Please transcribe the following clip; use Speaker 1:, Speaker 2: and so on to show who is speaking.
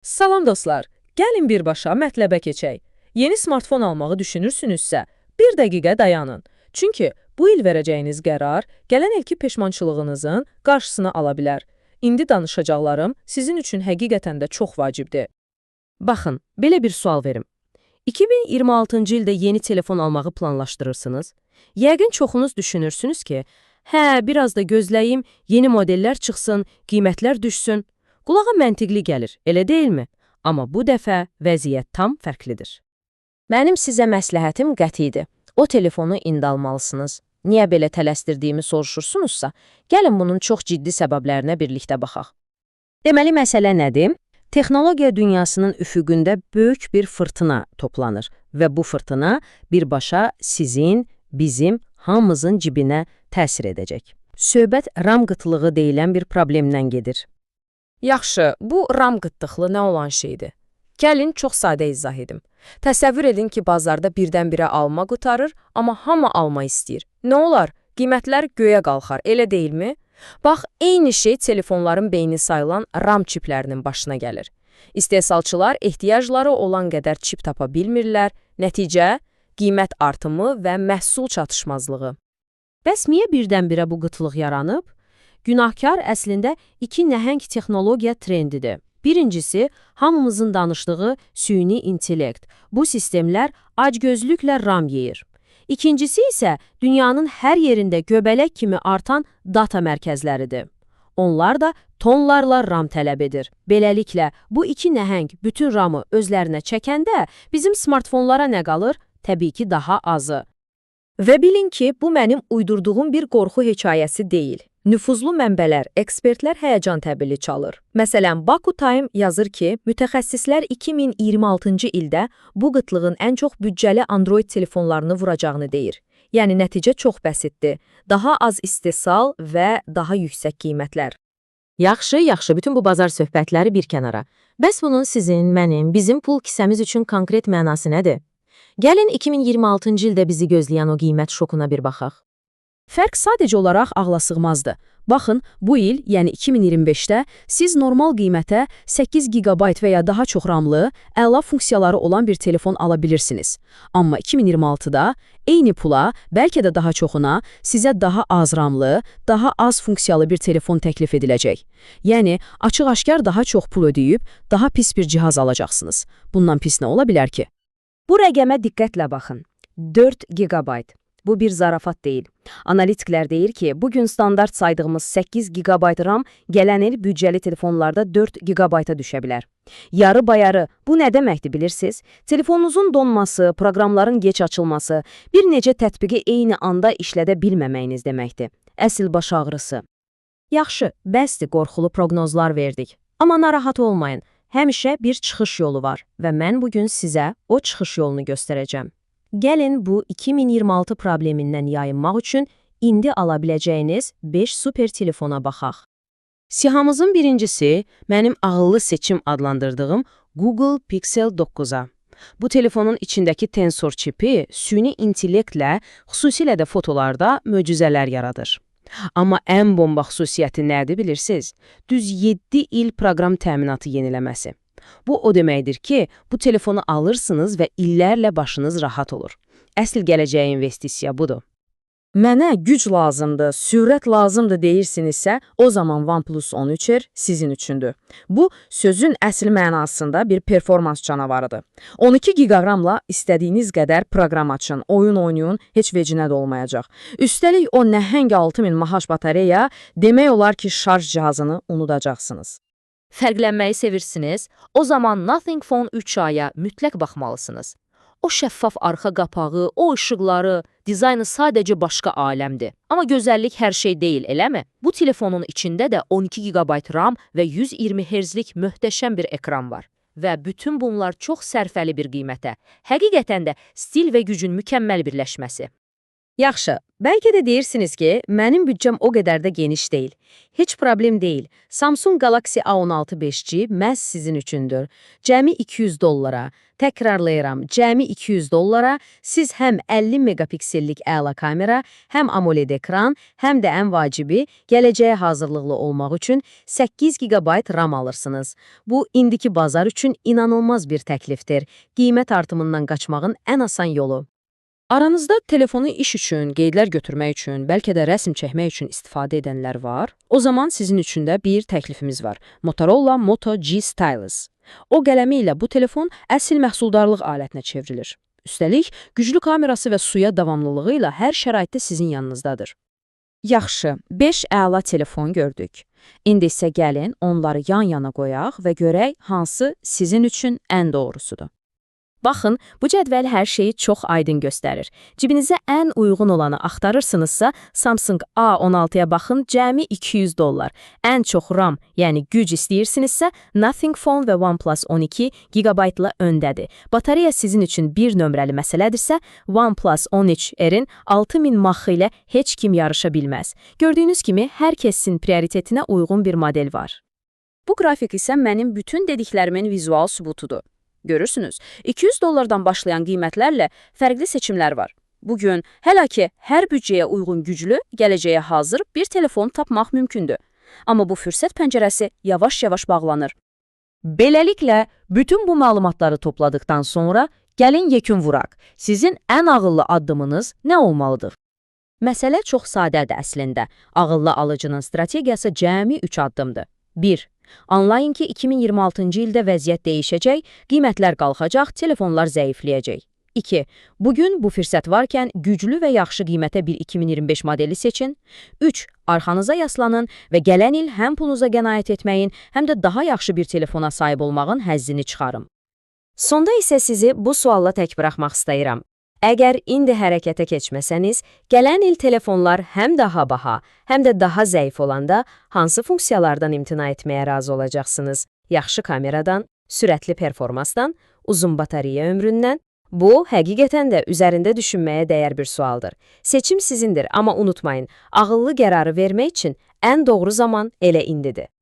Speaker 1: Salam dostlar, gəlin birbaşa mətləbə keçək. Yeni smartfon almağı düşünürsünüzsə, bir dəqiqə dayanın. Çünki bu il verəcəyiniz qərar gələn ilki peşmançılığınızın qarşısını ala bilər. İndi danışacaqlarım sizin üçün həqiqətən də çox vacibdir.
Speaker 2: Baxın, belə bir sual verim. 2026-cı ildə yeni telefon almağı planlaşdırırsınız. Yəqin çoxunuz düşünürsünüz ki, biraz da gözləyim, yeni modellər çıxsın, qiymətlər düşsün. Qulağa məntiqli gəlir, elə deyilmi? Amma bu dəfə vəziyyət tam fərqlidir.
Speaker 3: Mənim sizə məsləhətim qətidir. O telefonu indi almalısınız. Niyə belə tələsdirdiyimi soruşursunuzsa, gəlin bunun çox ciddi səbəblərinə birlikdə baxaq. Deməli, məsələ nədir? Texnologiya dünyasının üfüqündə böyük bir fırtına toplanır və bu fırtına birbaşa sizin, bizim, hamımızın cibinə təsir edəcək. Söhbət RAM qıtlığı deyilən bir problemdən gedir.
Speaker 4: Yaxşı, bu RAM qıtlıqlı nə olan şeydir? Gəlin çox sadə izah edim. Təsəvvür edin ki, bazarda birdən-birə alma qutarır, amma hamı alma istəyir. Nə olar? Qiymətlər göyə qalxar, elə deyilmi? Bax, eyni şey telefonların beyni sayılan RAM çiplərinin başına gəlir. İstehsalçılar ehtiyacları olan qədər çip tapa bilmirlər, nəticə qiymət artımı və məhsul çatışmazlığı.
Speaker 2: Bəs niyə birdən-birə bu qıtlıq yaranıb? Günahkar əslində iki nəhəng texnologiya trendidir. Birincisi, hamımızın danışdığı süni intellekt. Bu sistemlər acgözlüklə RAM yeyir. İkincisi isə dünyanın hər yerində göbələk kimi artan data mərkəzləridir. Onlar da tonlarla RAM tələb edir. Beləliklə, bu iki nəhəng bütün RAM-ı özlərinə çəkəndə bizim smartfonlara nə qalır? Təbii ki, daha azı.
Speaker 3: Və bilin ki, bu mənim uydurduğum bir qorxu hekayəsi deyil. Nüfuzlu mənbələr, ekspertlər həyəcan təbili çalır. Məsələn, Baku Time yazır ki, mütəxəssislər 2026-cı ildə bu qıtlığın ən çox büdcəli Android telefonlarını vuracağını deyir. Yəni, nəticə çox bəsitdir. Daha az istehsal və daha yüksək qiymətlər.
Speaker 2: Yaxşı, bütün bu bazar söhbətləri bir kənara. Bəs bunun sizin, mənim, bizim pul kisəmiz üçün konkret mənası nədir? Gəlin 2026-cı ildə bizi gözləyən o qiymət şokuna bir baxaq.
Speaker 1: Fərq sadəcə olaraq ağlasığmazdır. Baxın, bu il, yəni 2025-də siz normal qiymətə 8 GB və ya daha çox RAM-lı, əla funksiyaları olan bir telefon ala bilirsiniz. Amma 2026-da eyni pula, bəlkə də daha çoxuna, sizə daha az RAM-lı, daha az funksiyalı bir telefon təklif ediləcək. Yəni, açıq-aşkar daha çox pul ödəyib, daha pis bir cihaz alacaqsınız. Bundan pis nə ola bilər ki?
Speaker 3: Bu rəqəmə diqqətlə baxın. 4 GB. Bu bir zarafat deyil. Analitiklər deyir ki, bugün standart saydığımız 8 GB RAM gələn il büdcəli telefonlarda 4 GB-a düşə bilər. Yarı bayarı, bu nə deməkdir bilirsiniz? Telefonunuzun donması, proqramların geç açılması, bir neçə tətbiqi eyni anda işlədə bilməməyiniz deməkdir. Əsl baş ağrısı. Yaxşı, bəsdir qorxulu proqnozlar verdik. Amma narahat olmayın, həmişə bir çıxış yolu var və mən bugün sizə o çıxış yolunu göstərəcəm. Gəlin bu 2026 problemindən yayınmaq üçün indi ala biləcəyiniz 5 super telefona baxaq.
Speaker 2: Sihamızın birincisi mənim ağıllı seçim adlandırdığım Google Pixel 9-a. Bu telefonun içindəki tensor çipi süni intellektlə, xüsusilə də fotolarda möcüzələr yaradır. Amma ən bomba xüsusiyyəti nədir bilirsiniz? Düz 7 il proqram təminatı yeniləməsi. Bu o deməkdir ki, bu telefonu alırsınız və illərlə başınız rahat olur. Əsl gələcəyə investisiya budur.
Speaker 1: Mənə güc lazımdır, sürət lazımdır deyirsinizsə, o zaman OnePlus 13R sizin üçündür. Bu, sözün əsl mənasında bir performans canavarıdır. 12 GB-la istədiyiniz qədər proqram açın, oyun oynayın, heç vecinə də olmayacaq. Üstəlik o nəhəng 6000 mAh batareya demək olar ki, şarj cihazını unudacaqsınız.
Speaker 3: Fərqlənməyi sevirsiniz, o zaman Nothing Phone 3A-ya mütləq baxmalısınız. O şəffaf arxa qapağı, o işıqları, dizaynı sadəcə başqa aləmdir. Amma gözəllik hər şey deyil, eləmi? Bu telefonun içində də 12 GB RAM və 120 Hz-lik möhtəşəm bir ekran var. Və bütün bunlar çox sərfəli bir qiymətə. Həqiqətən də stil və gücün mükəmməl birləşməsi. Yaxşı, bəlkə də deyirsiniz ki, mənim büdcəm o qədər də geniş deyil. Heç problem deyil. Samsung Galaxy A16 5G məhz sizin üçündür. Cəmi $200. Təkrarlayıram, cəmi $200 siz həm 50 megapiksellik əla kamera, həm AMOLED ekran, həm də ən vacibi, gələcəyə hazırlıqlı olmaq üçün 8 GB RAM alırsınız. Bu, indiki bazar üçün inanılmaz bir təklifdir. Qiymət artımından qaçmağın ən asan yolu.
Speaker 1: Aranızda telefonu iş üçün, qeydlər götürmək üçün, bəlkə də rəsm çəkmək üçün istifadə edənlər var. O zaman sizin üçün də bir təklifimiz var. Motorola Moto G Stylus. O qələmi ilə bu telefon əsl məhsuldarlıq alətinə çevrilir. Üstəlik, güclü kamerası və suya davamlılığı ilə hər şəraitdə sizin yanınızdadır. Yaxşı, 5 əla telefon gördük. İndi isə gəlin onları yan-yana qoyaq və görək hansı sizin üçün ən doğrusudur.
Speaker 3: Baxın, bu cədvəl hər şeyi çox aydın göstərir. Cibinizə ən uyğun olanı axtarırsınızsa, Samsung A16-ya baxın, cəmi $200. Ən çox RAM, yəni güc istəyirsinizsə, Nothing Phone və OnePlus 12 GB-la öndədir. Batareya sizin üçün bir nömrəli məsələdirsə, OnePlus 13R'in 6000 mAh ilə heç kim yarışa bilməz. Gördüyünüz kimi, hər kəsin prioritetinə uyğun bir model var.
Speaker 1: Bu qrafik isə mənim bütün dediklərimin vizual sübutudur. Görürsünüz, $200 başlayan qiymətlərlə fərqli seçimlər var. Bugün hələ ki, hər büdcəyə uyğun güclü, gələcəyə hazır bir telefon tapmaq mümkündür. Amma bu fürsət pəncərəsi yavaş-yavaş bağlanır.
Speaker 2: Beləliklə, bütün bu məlumatları topladıktan sonra gəlin yekun vuraq. Sizin ən ağıllı addımınız nə olmalıdır?
Speaker 3: Məsələ çox sadədir əslində. Ağıllı alıcının strategiyası cəmi 3 addımdır. 1. Anlayın ki, 2026-cı ildə vəziyyət dəyişəcək, qiymətlər qalxacaq, telefonlar zəifləyəcək. 2. Bugün bu fürsət varkən güclü və yaxşı qiymətə bir 2025 modeli seçin. 3. Arxanıza yaslanın və gələn il həm pulunuza qənaət etməyin, həm də daha yaxşı bir telefona sahib olmağın həzzini çıxarın. Sonda isə sizi bu sualla tək buraxmaq istəyirəm. Əgər indi hərəkətə keçməsəniz, gələn il telefonlar həm daha baha, həm də daha zəif olanda hansı funksiyalardan imtina etməyə razı olacaqsınız? Yaxşı kameradan, sürətli performansdan, uzun batareya ömründən? Bu, həqiqətən də üzərində düşünməyə dəyər bir sualdır. Seçim sizindir, amma unutmayın, ağıllı qərarı vermək üçün ən doğru zaman elə indidir.